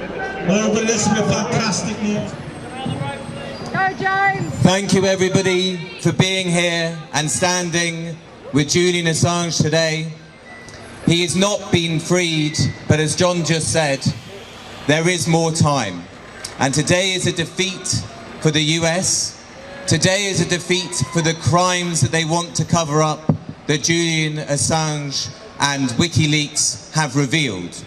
Well, everybody, this has been fantastic news. Go, James! Thank you, everybody, for being here and standing with Julian Assange today. He has not been freed, but as John just said, there is more time. And today is a defeat for the US. Today is a defeat for the crimes that they want to cover up, that Julian Assange and WikiLeaks have revealed.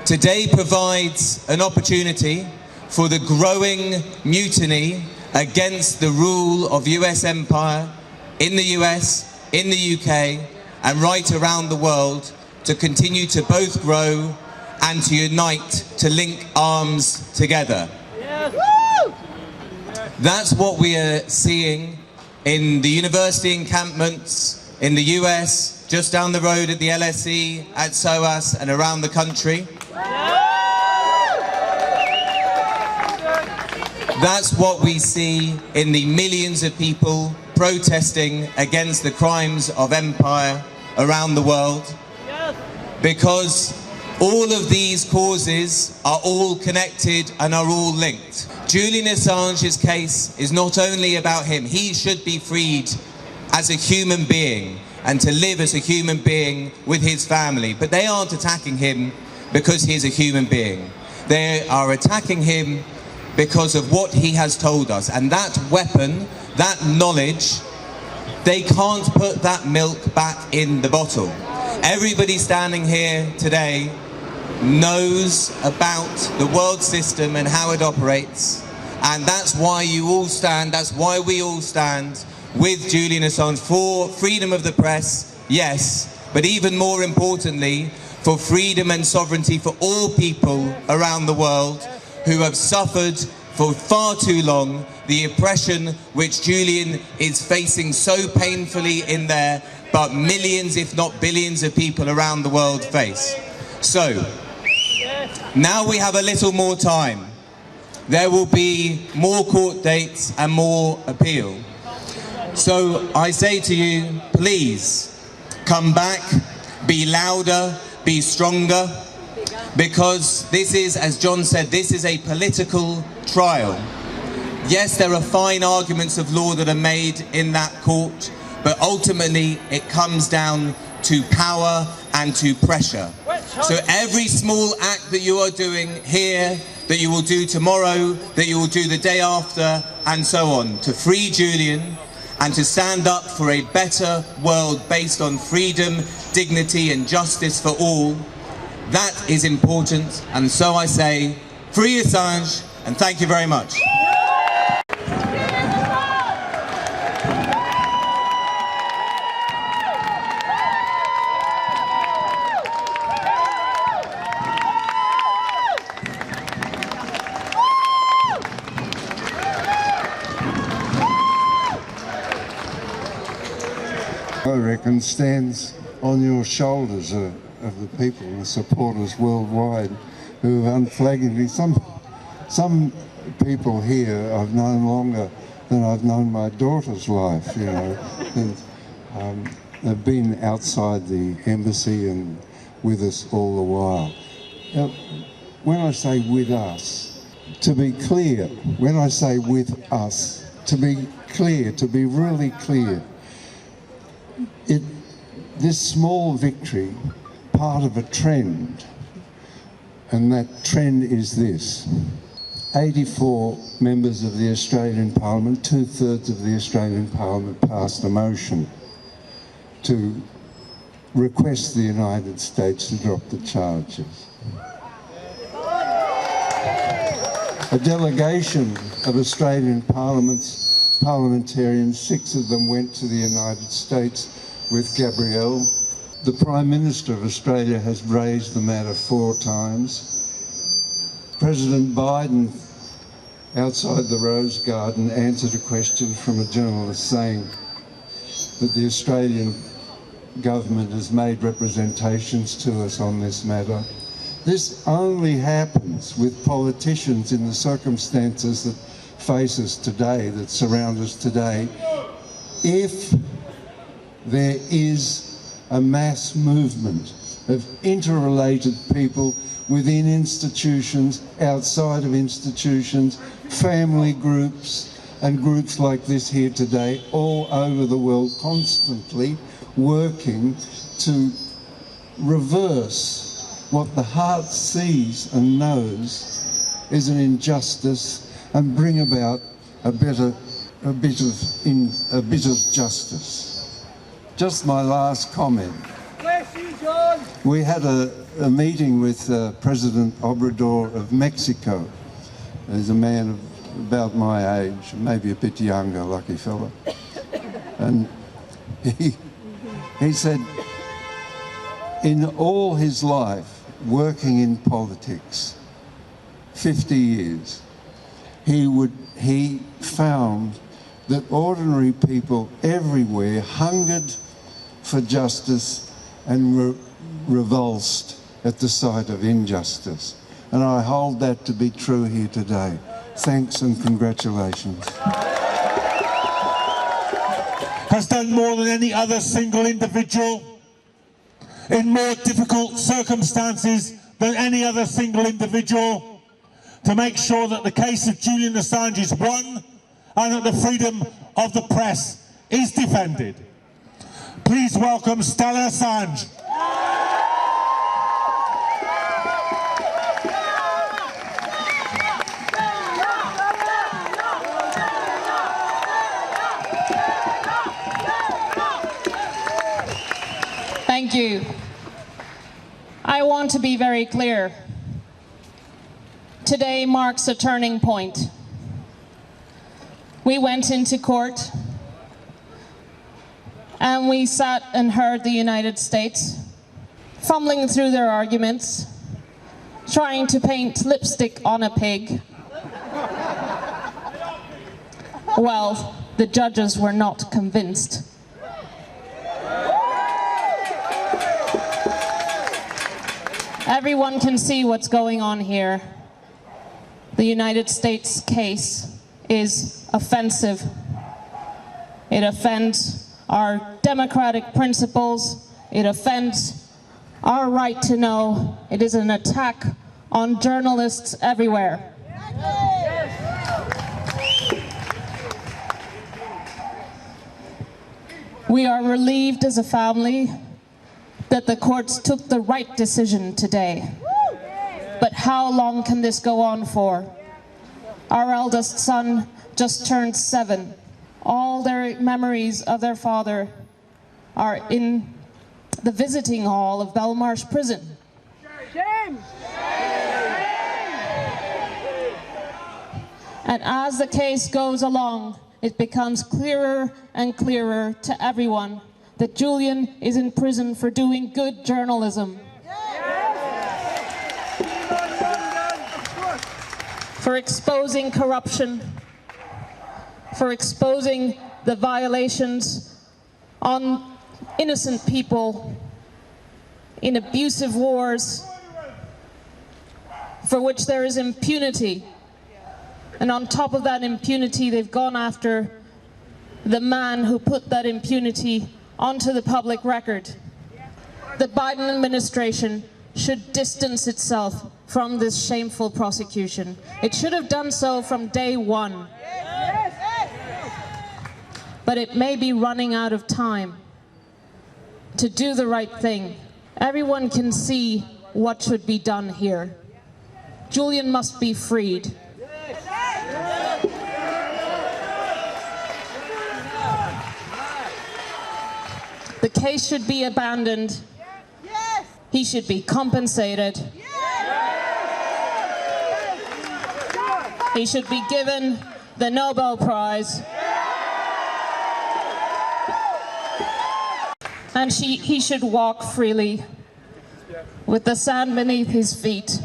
Today provides an opportunity for the growing mutiny against the rule of US empire in the US, in the UK, and right around the world to continue to both grow and to unite, to link arms together. Yes. That's what we are seeing in the university encampments in the US, just down the road at the LSE, at SOAS, and around the country. That's what we see in the millions of people protesting against the crimes of empire around the world. Because all of these causes are all connected and are all linked. Julian Assange's case is not only about him. He should be freed as a human being and to live as a human being with his family. But they aren't attacking him because he's a human being. They are attacking him because of what he has told us. And that weapon, that knowledge, they can't put that milk back in the bottle. Everybody standing here today knows about the world system and how it operates. And that's why you all stand, that's why we all stand with Julian Assange for freedom of the press, yes, but even more importantly, for freedom and sovereignty for all people around the world who have suffered for far too long the oppression which Julian is facing so painfully in there, but millions, if not billions, of people around the world face. So, now we have a little more time. There will be more court dates and more appeal. So I say to you, please, come back, be louder, be stronger, because this is, as John said, this is a political trial. Yes, there are fine arguments of law that are made in that court, but ultimately it comes down to power and to pressure. So every small act that you are doing here, that you will do tomorrow, that you will do the day after, and so on, to free Julian and to stand up for a better world based on freedom, dignity and justice for all, that is important. And so I say, free Assange, and thank you very much. I reckon stands on your shoulders of the people and the supporters worldwide who have unflaggingly, some people here I've known longer than I've known my daughter's life, you know. And, they've been outside the embassy and with us all the while. Now, when I say with us, to be clear, when I say with us, to be clear, to be really clear, this small victory, part of a trend, and that trend is this. 84 members of the Australian Parliament, 2/3 of the Australian Parliament passed a motion to request the United States to drop the charges. A delegation of Australian parliamentarians, 6 of them went to the United States with Gabrielle. The Prime Minister of Australia has raised the matter 4 times. President Biden, outside the Rose Garden, answered a question from a journalist saying that the Australian government has made representations to us on this matter. This only happens with politicians in the circumstances that face us today, that surround us today, if there is a mass movement of interrelated people within institutions, outside of institutions, family groups, and groups like this here today, all over the world, constantly working to reverse what the heart sees and knows is an injustice and bring about a bit of justice. Just my last comment. Bless you, John. We had a meeting with President Obrador of Mexico. He's a man of about my age, maybe a bit younger, lucky fella. And he said, in all his life working in politics, 50 years, he found that ordinary people everywhere hungered for justice and revulsed at the sight of injustice. And I hold that to be true here today. Thanks and congratulations. Has done more than any other single individual in more difficult circumstances than any other single individual to make sure that the case of Julian Assange is won and that the freedom of the press is defended. Please welcome Saleh Assange. Thank you. I want to be very clear. Today marks a turning point. We went into court and we sat and heard the United States fumbling through their arguments, trying to paint lipstick on a pig. Well, the judges were not convinced. Everyone can see what's going on here. The United States case is offensive. It offends our democratic principles. It offends our right to know. It is an attack on journalists everywhere. We are relieved as a family that the courts took the right decision today. But how long can this go on for? Our eldest son just turned 7. All their memories of their father are in the visiting hall of Belmarsh Prison. James. And as the case goes along, it becomes clearer and clearer to everyone that Julian is in prison for doing good journalism. For exposing corruption, for exposing the violations on innocent people in abusive wars, for which there is impunity. And on top of that impunity, they've gone after the man who put that impunity onto the public record. The Biden administration should distance itself from this shameful prosecution. It should have done so from day one. But it may be running out of time to do the right thing. Everyone can see what should be done here. Julian must be freed. The case should be abandoned. Yes. He should be compensated. Yes. He should be given the Nobel Prize. And he should walk freely with the sand beneath his feet.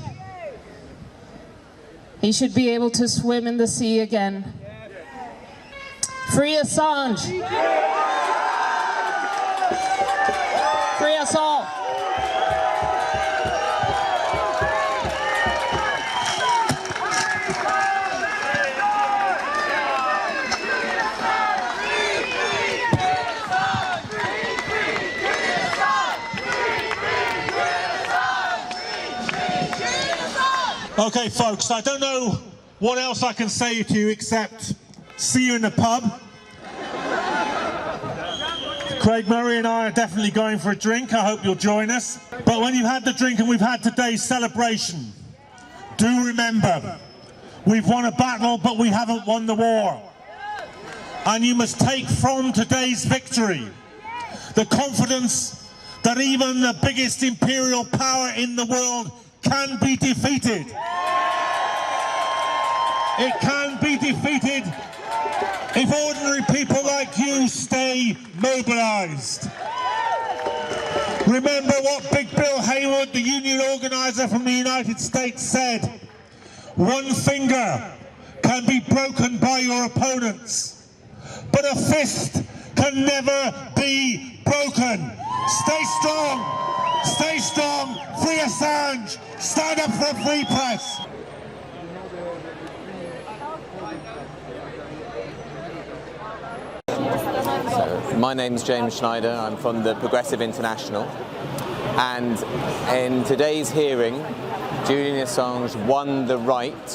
He should be able to swim in the sea again. Free Assange! Free us all! Okay, folks, I don't know what else I can say to you except see you in the pub. Craig Murray and I are definitely going for a drink. I hope you'll join us. But when you've had the drink and we've had today's celebration, do remember, we've won a battle, but we haven't won the war. And you must take from today's victory the confidence that even the biggest imperial power in the world can be defeated. It can be defeated if ordinary people like you stay mobilised. Remember what Big Bill Haywood, the union organiser from the United States, said: one finger can be broken by your opponents, but a fist can never be broken. Stay strong, stay strong, free Assange, stand up for a free press. My name's James Schneider, I'm from the Progressive International, and in today's hearing Julian Assange won the right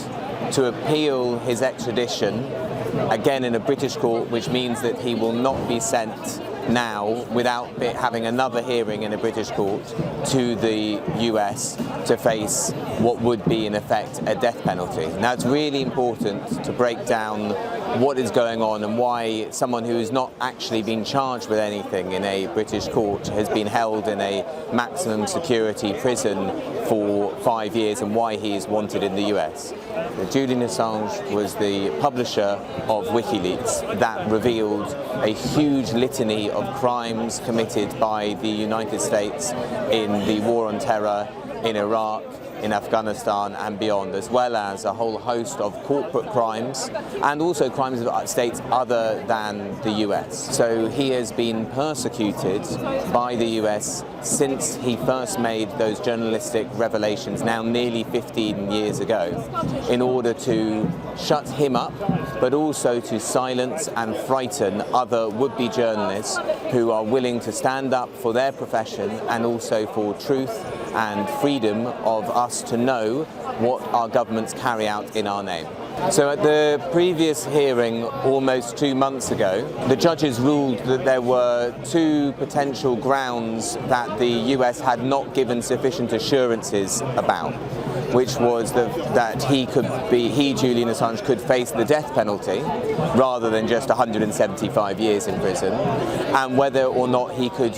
to appeal his extradition, again in a British court, which means that he will not be sent now without having another hearing in a British court to the US to face what would be in effect a death penalty. Now it's really important to break down what is going on and why someone who has not actually been charged with anything in a British court has been held in a maximum security prison for 5 years and why he is wanted in the US. Julian Assange was the publisher of WikiLeaks that revealed a huge litany of crimes committed by the United States in the war on terror in Iraq, in Afghanistan and beyond, as well as a whole host of corporate crimes and also crimes of states other than the US. So he has been persecuted by the US since he first made those journalistic revelations, now nearly 15 years ago, in order to shut him up, but also to silence and frighten other would-be journalists who are willing to stand up for their profession and also for truth and freedom of us to know what our governments carry out in our name. So at the previous hearing almost 2 months ago, the judges ruled that there were two potential grounds that the US had not given sufficient assurances about, which was that he, Julian Assange, could face the death penalty rather than just 175 years in prison, and whether or not he could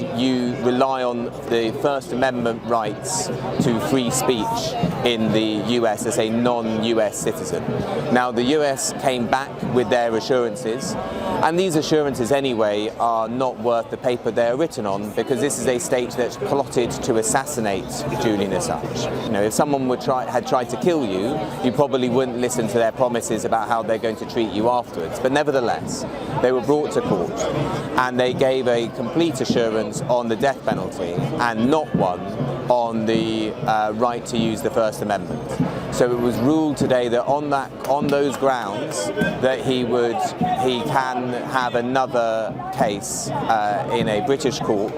rely on the First Amendment rights to free speech in the US as a non-US citizen. Now the US came back with their assurances, and these assurances anyway are not worth the paper they're written on, because this is a state that's plotted to assassinate Julian Assange. You know, if someone had tried to kill you, you probably wouldn't listen to their promises about how they're going to treat you afterwards. But nevertheless, they were brought to court and they gave a complete assurance on the death penalty and not one on the right to use the First Amendment. So it was ruled today that on those grounds that he can have another case in a British court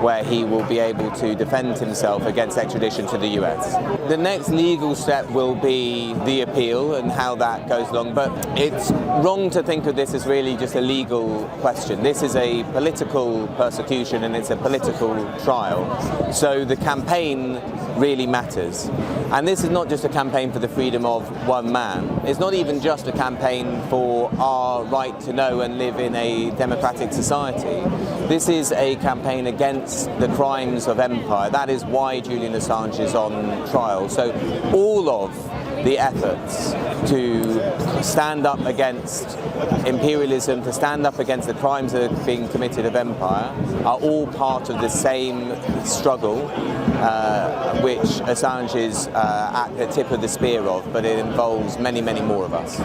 where he will be able to defend himself against extradition to the US. The next legal step will be the appeal and how that goes along, but it's wrong to think of this as really just a legal question. This is a political persecution and it's a political trial. So the campaign really matters. And this is not just a campaign for the freedom of one man. It's not even just a campaign for our right to know and live in a democratic society. This is a campaign against the crimes of empire. That is why Julian Assange is on trial. So all of the efforts to stand up against imperialism, to stand up against the crimes that are being committed of empire, are all part of the same struggle, which Assange is at the tip of the spear of, but it involves many, many more of us.